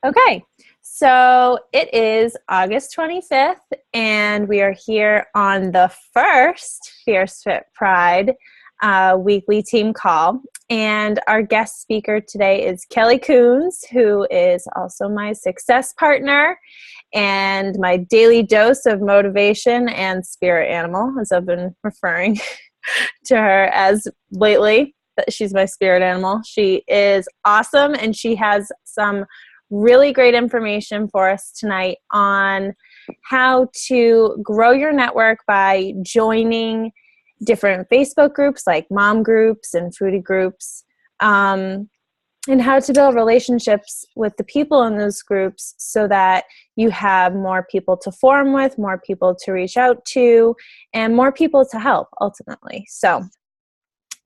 Okay, so it is August 25th, and we are here on the first Fierce Fit Pride weekly team call. And our guest speaker today is Kelly Coons, who is also my success partner and my daily dose of motivation and spirit animal, as I've been referring to her as lately. That she's my spirit animal. She is awesome, and she has some really great information for us tonight on how to grow your network by joining different Facebook groups like mom groups and foodie groups, and how to build relationships with the people in those groups so that you have more people to form with, more people to reach out to, and more people to help ultimately. So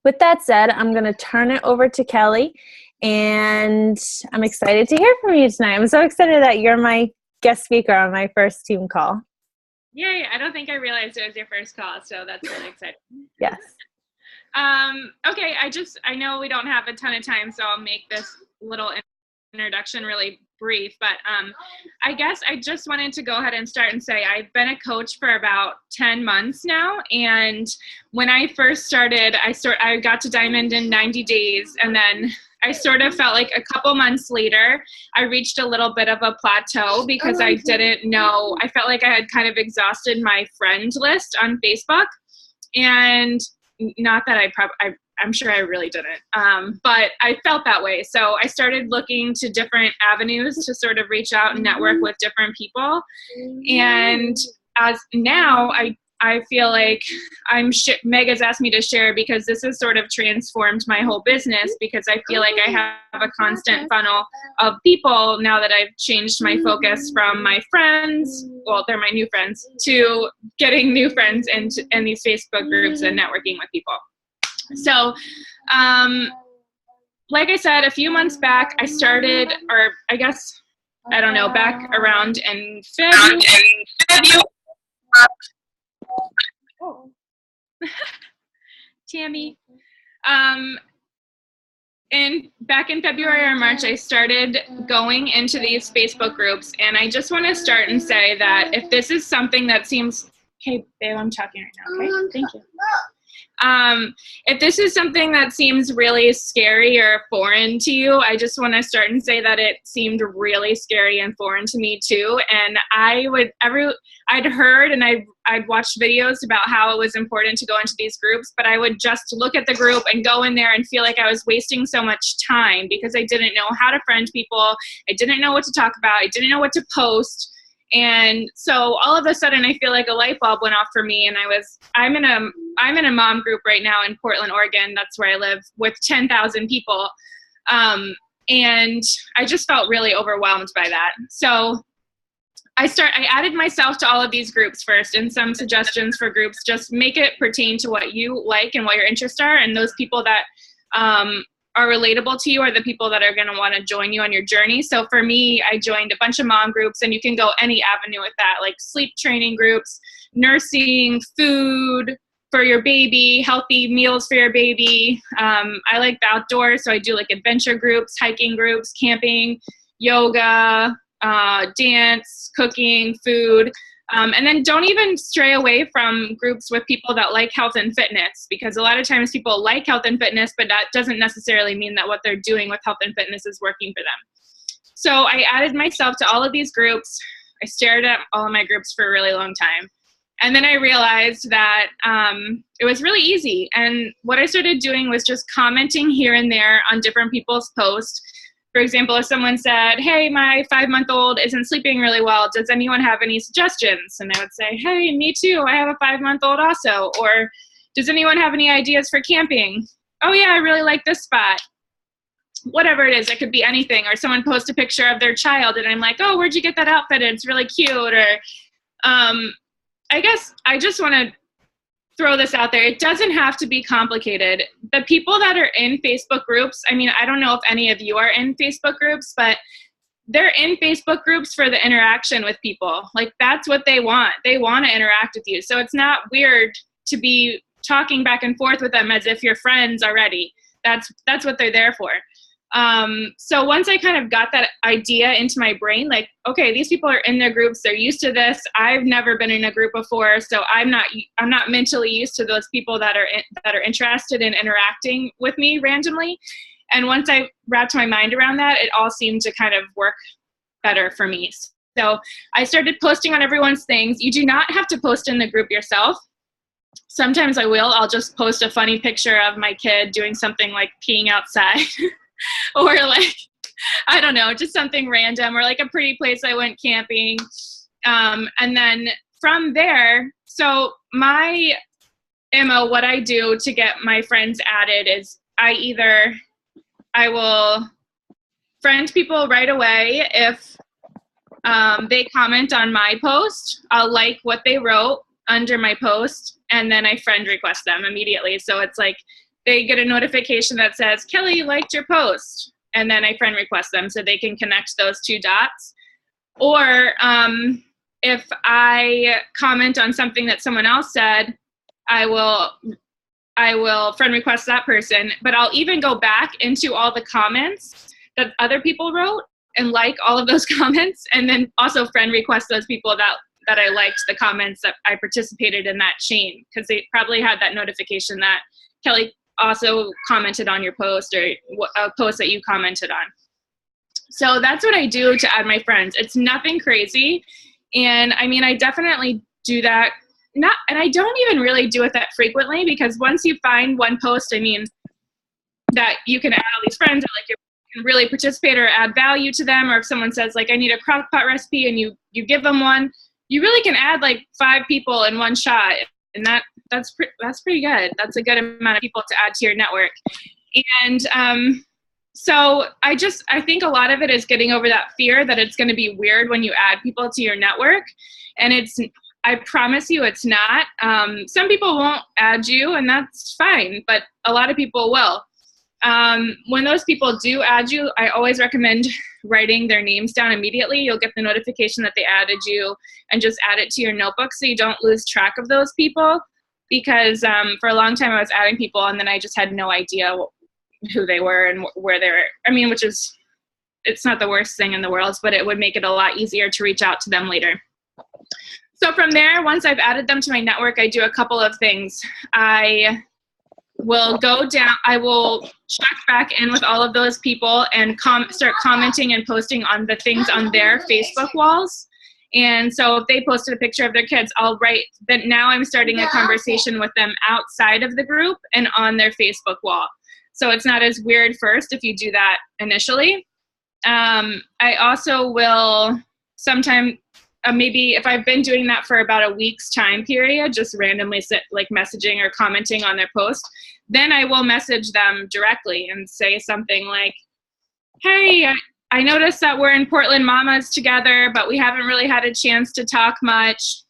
with that said, I'm going to turn it over to Kelly, and I'm excited to hear from you tonight. I'm so excited that you're my guest speaker on my first team call. Yay, I don't think I realized it was your first call, so that's really exciting. Yes. Okay, I know we don't have a ton of time, so I'll make this little introduction really brief, but I guess I just wanted to go ahead and start and say I've been a coach for about 10 months now, and when I first started, I got to Diamond in 90 days, and then I sort of felt like a couple months later, I reached a little bit of a plateau because I didn't know, I felt like I had kind of exhausted my friend list on Facebook, and not that I'm sure I really didn't, but I felt that way. So I started looking to different avenues to sort of reach out and network with different people. And as now, I feel like Meg has asked me to share because this has sort of transformed my whole business, because I feel like I have a constant funnel of people now that I've changed my focus from my friends, well, they're my new friends, to getting new friends in these Facebook groups and networking with people. So, like I said, a few months back, I started, or I guess, I don't know, back around in February. Oh. Tammy. And back in February or March, I started going into these Facebook groups, and I just want to start and say that if this is something that seems, okay, babe, I'm talking right now, okay? Thank you. If this is something that seems really scary or foreign to you, I just want to start and say that it seemed really scary and foreign to me too. And I'd heard and I'd watched videos about how it was important to go into these groups, but I would just look at the group and go in there and feel like I was wasting so much time because I didn't know how to friend people. I didn't know what to talk about. I didn't know what to post. And so all of a sudden I feel like a light bulb went off for me, and I'm in a mom group right now in Portland, Oregon. That's where I live, with 10,000 people. And I just felt really overwhelmed by that. So I added myself to all of these groups first, and some suggestions for groups. Just make it pertain to what you like and what your interests are, and those people that are relatable to you are the people that are going to want to join you on your journey. So for me, I joined a bunch of mom groups, and you can go any avenue with that, like sleep training groups, nursing, food for your baby, healthy meals for your baby. I like the outdoors, so I do like adventure groups, hiking groups, camping, yoga, dance, cooking, food. And then don't even stray away from groups with people that like health and fitness, because a lot of times people like health and fitness, but that doesn't necessarily mean that what they're doing with health and fitness is working for them. So I added myself to all of these groups. I stared at all of my groups for a really long time. And then I realized that it was really easy. And what I started doing was just commenting here and there on different people's posts. For example, if someone said, hey, my 5-month-old isn't sleeping really well, does anyone have any suggestions? And I would say, hey, me too, I have a 5-month-old also. Or does anyone have any ideas for camping? Oh yeah, I really like this spot. Whatever it is, it could be anything. Or someone posts a picture of their child, and I'm like, oh, where'd you get that outfit? It's really cute. Or I guess I just want to throw this out there. It doesn't have to be complicated. The people that are in Facebook groups, I mean, I don't know if any of you are in Facebook groups, but they're in Facebook groups for the interaction with people. Like, that's what they want. They want to interact with you. So it's not weird to be talking back and forth with them as if you're friends already. That's what they're there for. So once I kind of got that idea into my brain, like, okay, these people are in their groups, they're used to this. I've never been in a group before, so I'm not mentally used to those people that are interested in interacting with me randomly. And once I wrapped my mind around that, it all seemed to kind of work better for me. So I started posting on everyone's things. You do not have to post in the group yourself. Sometimes I will. I'll just post a funny picture of my kid doing something like peeing outside. Or like, I don't know, just something random, or like a pretty place I went camping. And then from there, so my MO, what I do to get my friends added is I will friend people right away. If they comment on my post, I'll like what they wrote under my post, and then I friend request them immediately. So it's like, they get a notification that says, Kelly liked your post, and then I friend request them so they can connect those two dots. Or if I comment on something that someone else said, I will friend request that person, but I'll even go back into all the comments that other people wrote and like all of those comments, and then also friend request those people that I liked the comments that I participated in that chain, because they probably had that notification that Kelly also commented on your post, or a post that you commented on. So that's what I do to add my friends. It's nothing crazy. And I mean, I definitely do that. And I don't even really do it that frequently, because once you find one post, I mean, that you can add all these friends, or like you can really participate or add value to them, or if someone says like, I need a crock pot recipe, and you give them one, you really can add like 5 people in one shot. And that's pretty good. That's a good amount of people to add to your network. And so I think a lot of it is getting over that fear that it's going to be weird when you add people to your network. And I promise you it's not. Some people won't add you, and that's fine, but a lot of people will. When those people do add you, I always recommend writing their names down immediately. You'll get the notification that they added you, and just add it to your notebook so you don't lose track of those people. Because for a long time I was adding people, and then I just had no idea who they were and where they were. I mean, it's not the worst thing in the world, but it would make it a lot easier to reach out to them later. So from there, once I've added them to my network, I do a couple of things. I will check back in with all of those people and start commenting and posting on the things on their Facebook walls. And so if they posted a picture of their kids, I'll write that now I'm starting a conversation with them outside of the group and on their Facebook wall. So it's not as weird first if you do that initially. I also will sometime, maybe if I've been doing that for about a week's time period, just randomly like messaging or commenting on their post, then I will message them directly and say something like, hey, I noticed that we're in Portland Mamas together, but we haven't really had a chance to talk much.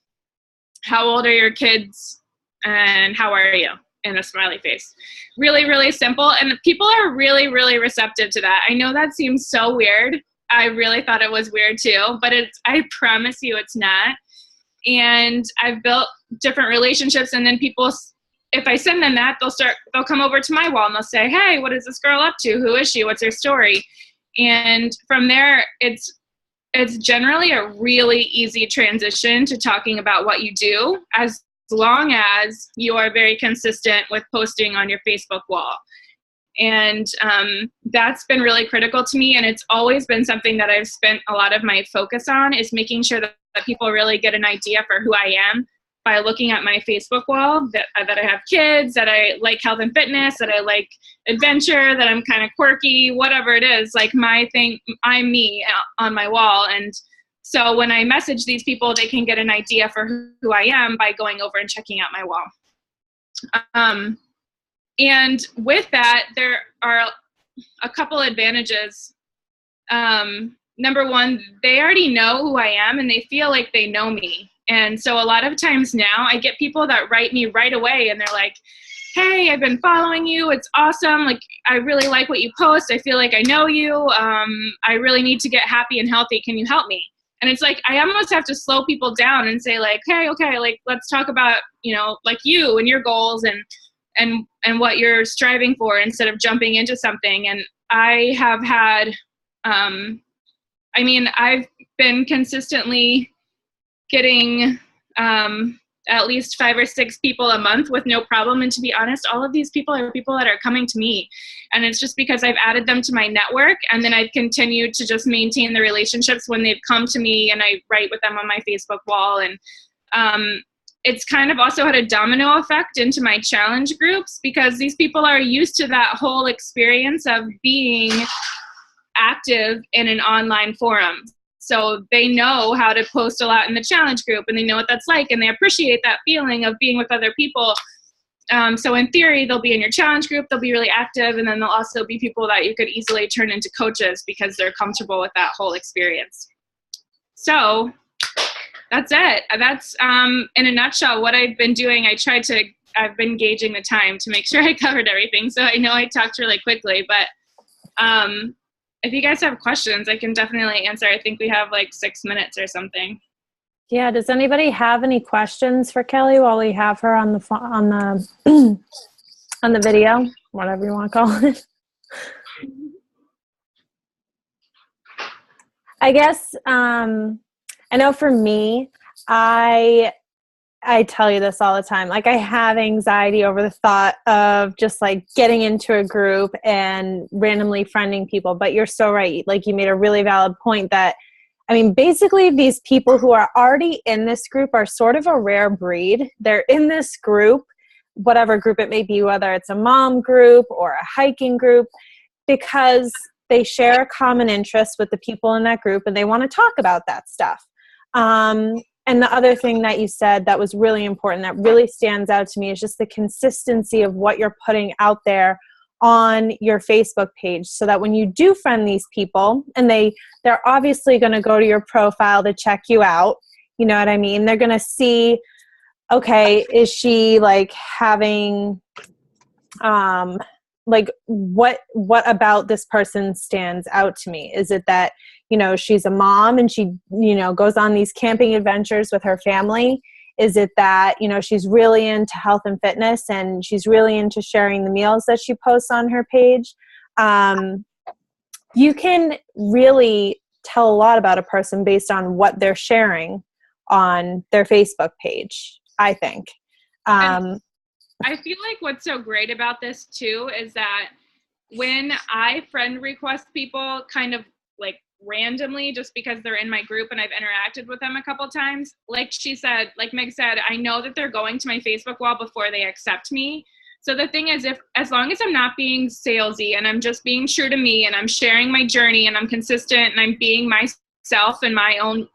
How old are your kids? And how are you? And a smiley face. Really, really simple. And people are really, really receptive to that. I know that seems so weird. I really thought it was weird too, but I promise you it's not. And I've built different relationships, and then people, if I send them that, they'll come over to my wall and they'll say, hey, what is this girl up to? Who is she? What's her story? And from there, it's generally a really easy transition to talking about what you do, as long as you are very consistent with posting on your Facebook wall. And that's been really critical to me. And it's always been something that I've spent a lot of my focus on, is making sure that people really get an idea for who I am by looking at my Facebook wall, that I have kids, that I like health and fitness, that I like adventure, that I'm kind of quirky, whatever it is, like my thing, I'm me on my wall. And so when I message these people, they can get an idea for who I am by going over and checking out my wall. And with that, there are a couple advantages. Number one, they already know who I am and they feel like they know me. And so a lot of times now I get people that write me right away and they're like, hey, I've been following you. It's awesome. Like, I really like what you post. I feel like I know you. I really need to get happy and healthy. Can you help me? And it's like, I almost have to slow people down and say like, hey, okay, like, let's talk about, like you and your goals and what you're striving for, instead of jumping into something. I have had, I've been consistently getting at least 5 or 6 people a month with no problem. And to be honest, all of these people are people that are coming to me. And it's just because I've added them to my network, and then I've continued to just maintain the relationships when they've come to me, and I write with them on my Facebook wall. And it's kind of also had a domino effect into my challenge groups, because these people are used to that whole experience of being active in an online forum. So they know how to post a lot in the challenge group, and they know what that's like, and they appreciate that feeling of being with other people. So in theory, they'll be in your challenge group, they'll be really active, and then they'll also be people that you could easily turn into coaches because they're comfortable with that whole experience. So that's it. That's in a nutshell what I've been doing. I've been gauging the time to make sure I covered everything. So I know I talked really quickly, but if you guys have questions, I can definitely answer. I think we have like 6 minutes or something. Yeah. Does anybody have any questions for Kelly while we have her on the on the video, whatever you want to call it? I guess I know for me, I tell you this all the time. Like, I have anxiety over the thought of just like getting into a group and randomly friending people. But you're so right. Like, you made a really valid point that, I mean, basically these people who are already in this group are sort of a rare breed. They're in this group, whatever group it may be, whether it's a mom group or a hiking group, because they share a common interest with the people in that group and they want to talk about that stuff. And the other thing that you said that was really important, that really stands out to me, is just the consistency of what you're putting out there on your Facebook page, so that when you do friend these people, and they're obviously going to go to your profile to check you out, you know what I mean? They're going to see, okay, is she like having, like what about this person stands out to me? Is it that, you know, she's a mom and she, you know, goes on these camping adventures with her family? Is it that, you know, she's really into health and fitness and she's really into sharing the meals that she posts on her page? You can really tell a lot about a person based on what they're sharing on their Facebook page, I think. I feel like what's so great about this too is that when I friend request people kind of like randomly, just because they're in my group and I've interacted with them a couple times, like she said, like Meg said, I know that they're going to my Facebook wall before they accept me. So the thing is, as long as I'm not being salesy and I'm just being true to me and I'm sharing my journey and I'm consistent and I'm being myself and my own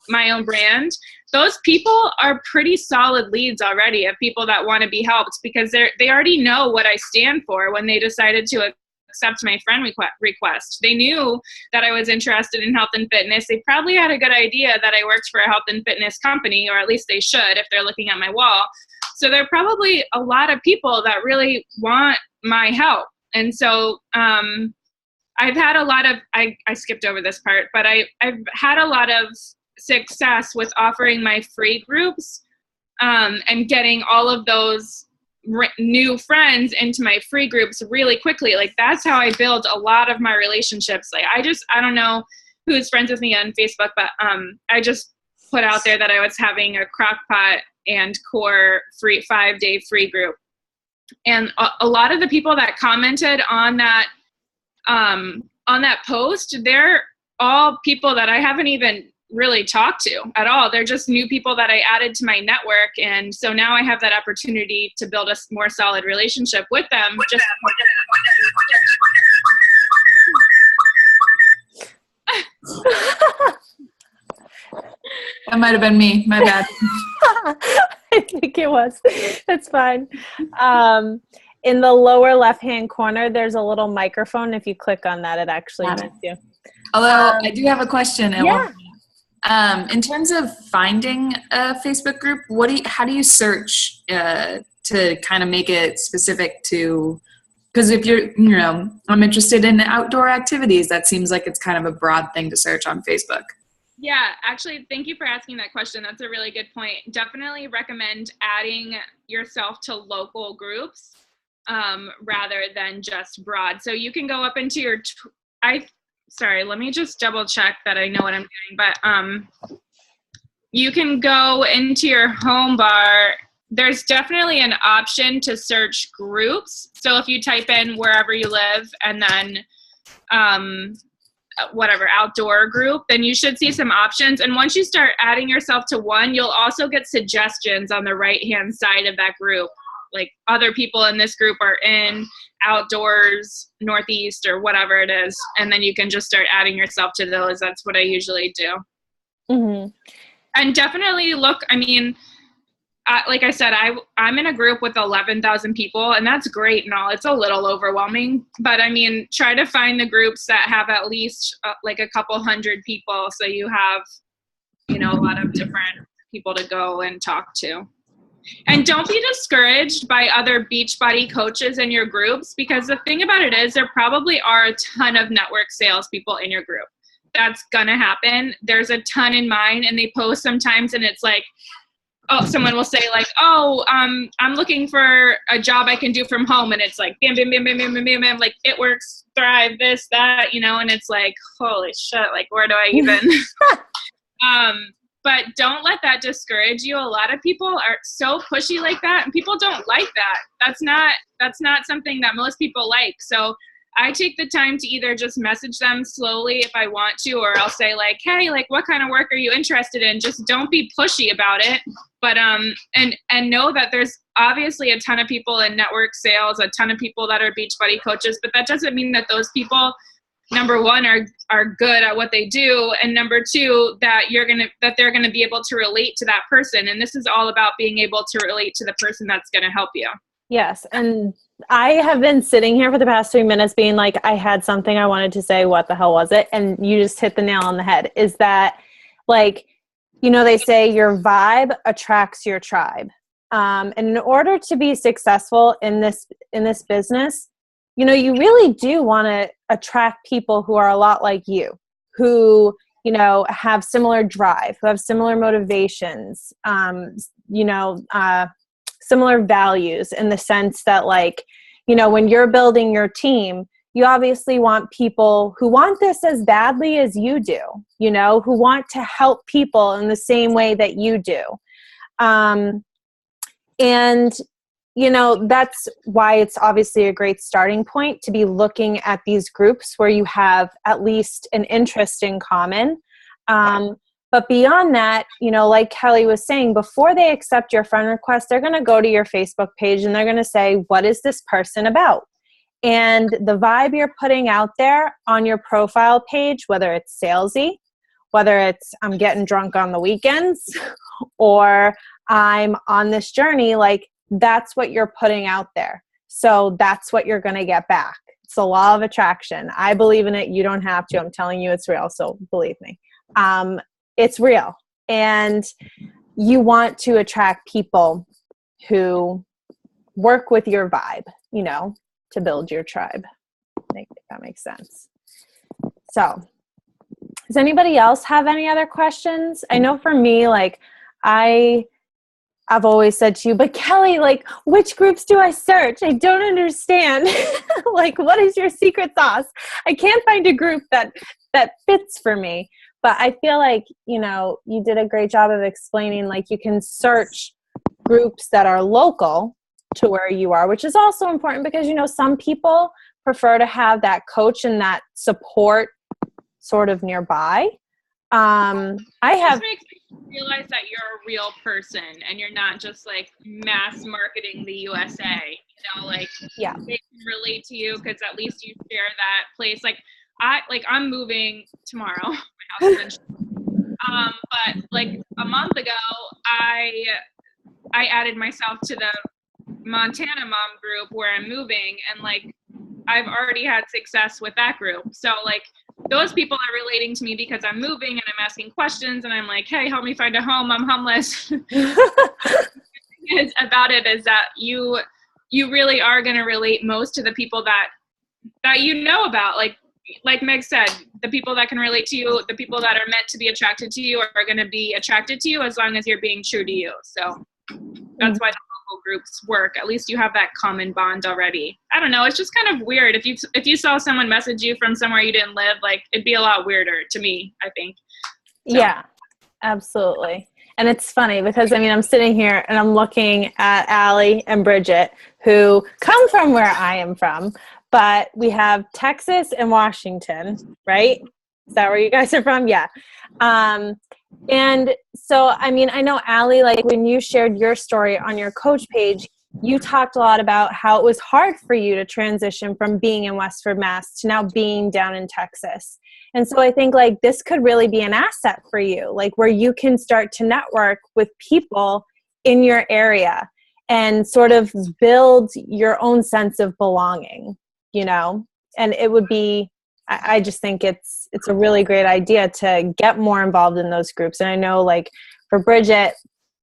brand, those people are pretty solid leads already of people that want to be helped, because they already know what I stand for when they decided to accept my friend request. They knew that I was interested in health and fitness. They probably had a good idea that I worked for a health and fitness company, or at least they should if they're looking at my wall. So there are probably a lot of people that really want my help. And so I've had a lot of, I skipped over this part, but I've had a lot of success with offering my free groups and getting all of those new friends into my free groups really quickly. Like, that's how I build a lot of my relationships. Like, I don't know who's friends with me on Facebook, but I just put out there that I was having a Crockpot and Core 5-day free group. And a lot of the people that commented on that post, they're all people that I haven't even really talked to at all. They're just new people that I added to my network. And so now I have that opportunity to build a more solid relationship with them. That might have been me. My bad. I think it was. That's fine. In the lower left-hand corner, there's a little microphone. If you click on that, it actually mutes you. Although I do have a question. Yeah. In terms of finding a Facebook group, how do you search to kind of make it specific to? Because if I'm interested in outdoor activities, that seems like it's kind of a broad thing to search on Facebook. Yeah, actually, thank you for asking that question. That's a really good point. Definitely recommend adding yourself to local groups rather than just broad. So you can go up into sorry, let me just double check that I know what I'm doing. But you can go into your home bar. There's definitely an option to search groups. So if you type in wherever you live and then whatever outdoor group, then you should see some options. And once you start adding yourself to one, you'll also get suggestions on the right hand side of that group. Like other people in this group are in outdoors, Northeast, or whatever it is. And then you can just start adding yourself to those. That's what I usually do. Mm-hmm. And definitely look, I mean, like I said, I'm in a group with 11,000 people, and that's great and all. It's a little overwhelming, but I mean, try to find the groups that have at least like a couple hundred people, so you have, you know, a lot of different people to go and talk to. And don't be discouraged by other Beachbody coaches in your groups, because the thing about it is there probably are a ton of network salespeople in your group. That's gonna happen. There's a ton in mine, and they post sometimes, and it's like, oh, someone will say like, oh, I'm looking for a job I can do from home. And it's like, bam, bam, bam, bam, bam, bam, bam, bam, like It Works, Thrive, this, that, you know, and it's like, holy shit, like, where do I even, but don't let that discourage you. A lot of people are so pushy like that, and people don't like that. That's not something that most people like. So I take the time to either just message them slowly if I want to, or I'll say like, hey, like, what kind of work are you interested in? Just don't be pushy about it. But, and know that there's obviously a ton of people in network sales, a ton of people that are Beachbody coaches, but that doesn't mean that those people, number one, are good at what they do. And number two, that they're going to be able to relate to that person. And this is all about being able to relate to the person that's going to help you. Yes. And I have been sitting here for the past 3 minutes being like, I had something I wanted to say. What the hell was it? And you just hit the nail on the head. Is that, like, you know, they say your vibe attracts your tribe. And in order to be successful in this business, you know, you really do want to attract people who are a lot like you, who, you know, have similar drive, who have similar motivations, similar values, in the sense that, like, you know, when you're building your team, you obviously want people who want this as badly as you do, you know, who want to help people in the same way that you do. And, you know, that's why it's obviously a great starting point to be looking at these groups where you have at least an interest in common. But beyond that, you know, like Kelly was saying, before they accept your friend request, they're going to go to your Facebook page and they're going to say, what is this person about? And the vibe you're putting out there on your profile page, whether it's salesy, whether it's I'm getting drunk on the weekends, or I'm on this journey, like, that's what you're putting out there. So that's what you're going to get back. It's the law of attraction. I believe in it. You don't have to. I'm telling you it's real. So believe me. It's real. And you want to attract people who work with your vibe, you know, to build your tribe. I think that makes sense. So does anybody else have any other questions? I know for me, like, I've always said to you, but Kelly, like, which groups do I search? I don't understand. Like, what is your secret sauce? I can't find a group that fits for me. But I feel like, you know, you did a great job of explaining, like, you can search groups that are local to where you are, which is also important because, you know, some people prefer to have that coach and that support sort of nearby. I have This makes me realize that you're a real person and you're not just like mass marketing the USA. You know, like, yeah. they can relate to you because at least you share that place. Like, I'm moving tomorrow. My house is but like a month ago, I added myself to the Montana Mom group where I'm moving, and like I've already had success with that group. So like those people are relating to me because I'm moving and I'm asking questions and I'm like, hey, help me find a home. I'm homeless. About it is that you really are going to relate most to the people that you know about. Like Meg said, the people that can relate to you, the people that are meant to be attracted to you are going to be attracted to you as long as you're being true to you. So that's why the local groups work. At least you have that common bond already. I don't know. It's just kind of weird. If you saw someone message you from somewhere you didn't live, like it'd be a lot weirder to me, I think. So. Yeah, absolutely. And it's funny because, I mean, I'm sitting here and I'm looking at Allie and Bridget, who come from where I am from, but we have Texas and Washington, right? Is that where you guys are from? Yeah. And so, I mean, I know Allie, like when you shared your story on your coach page, you talked a lot about how it was hard for you to transition from being in Westford, Mass to now being down in Texas. And so I think like this could really be an asset for you, like where you can start to network with people in your area and sort of build your own sense of belonging, you know? And it would be, I just think it's a really great idea to get more involved in those groups. And I know like for Bridget,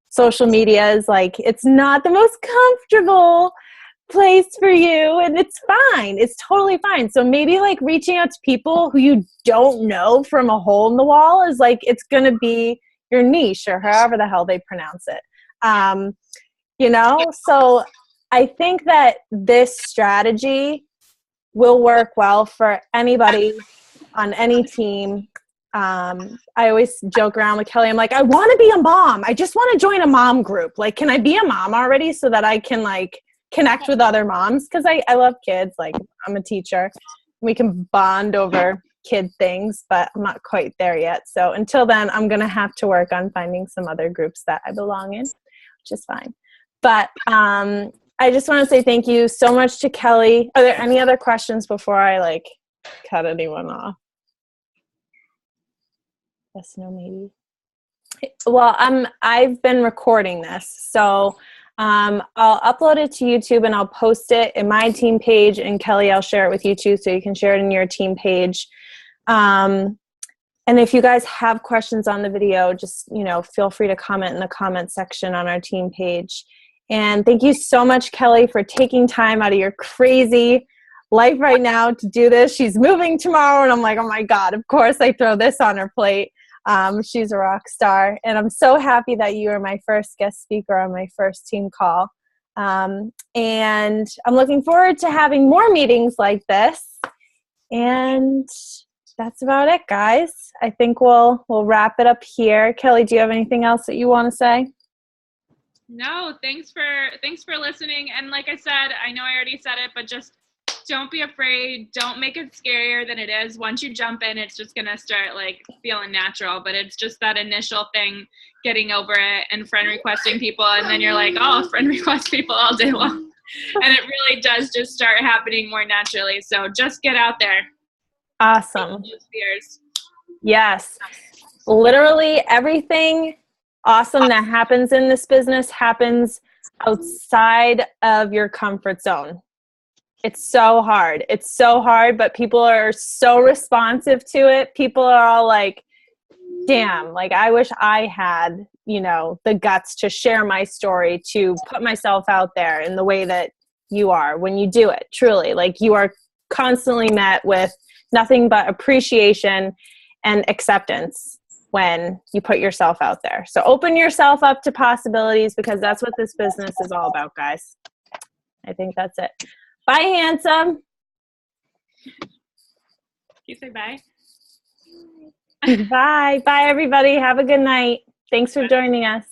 social media is like, it's not the most comfortable place for you, and it's fine. It's totally fine. So maybe like reaching out to people who you don't know from a hole in the wall is like, it's going to be your niche or however the hell they pronounce it. You know, so I think that this strategy will work well for anybody on any team. I always joke around with Kelly. I'm like, I want to be a mom. I just want to join a mom group. Like, can I be a mom already so that I can like connect with other moms? Because I love kids. Like, I'm a teacher. We can bond over kid things, but I'm not quite there yet. So until then, I'm going to have to work on finding some other groups that I belong in, which is fine. But I just want to say thank you so much to Kelly. Are there any other questions before I like cut anyone off? Yes, no, maybe. Well, I've been recording this, so I'll upload it to YouTube and I'll post it in my team page, and Kelly, I'll share it with you too, so you can share it in your team page. And if you guys have questions on the video, just, you know, feel free to comment in the comment section on our team page. And thank you so much, Kelly, for taking time out of your crazy life right now to do this. She's moving tomorrow, and I'm like, oh my God, of course I throw this on her plate. She's a rock star, and I'm so happy that you are my first guest speaker on my first team call. And I'm looking forward to having more meetings like this. And that's about it, guys. I think we'll wrap it up here. Kelly, do you have anything else that you want to say? No, thanks for listening. And like I said, I know I already said it, but just don't be afraid. Don't make it scarier than it is. Once you jump in, it's just going to start like feeling natural, but it's just that initial thing, getting over it and friend requesting people. And then you're like, oh, friend request people all day long. And it really does just start happening more naturally. So just get out there. Awesome. Fears. Yes. Literally everything awesome that happens in this business happens outside of your comfort zone. It's so hard. It's so hard, but people are so responsive to it. People are all like, damn, like I wish I had, you know, the guts to share my story, to put myself out there in the way that you are when you do it. Truly, like you are constantly met with nothing but appreciation and acceptance when you put yourself out there. So open yourself up to possibilities, because that's what this business is all about, guys. I think that's it. Bye, handsome. Can you say bye? Bye. Bye, everybody. Have a good night. Thanks for joining us.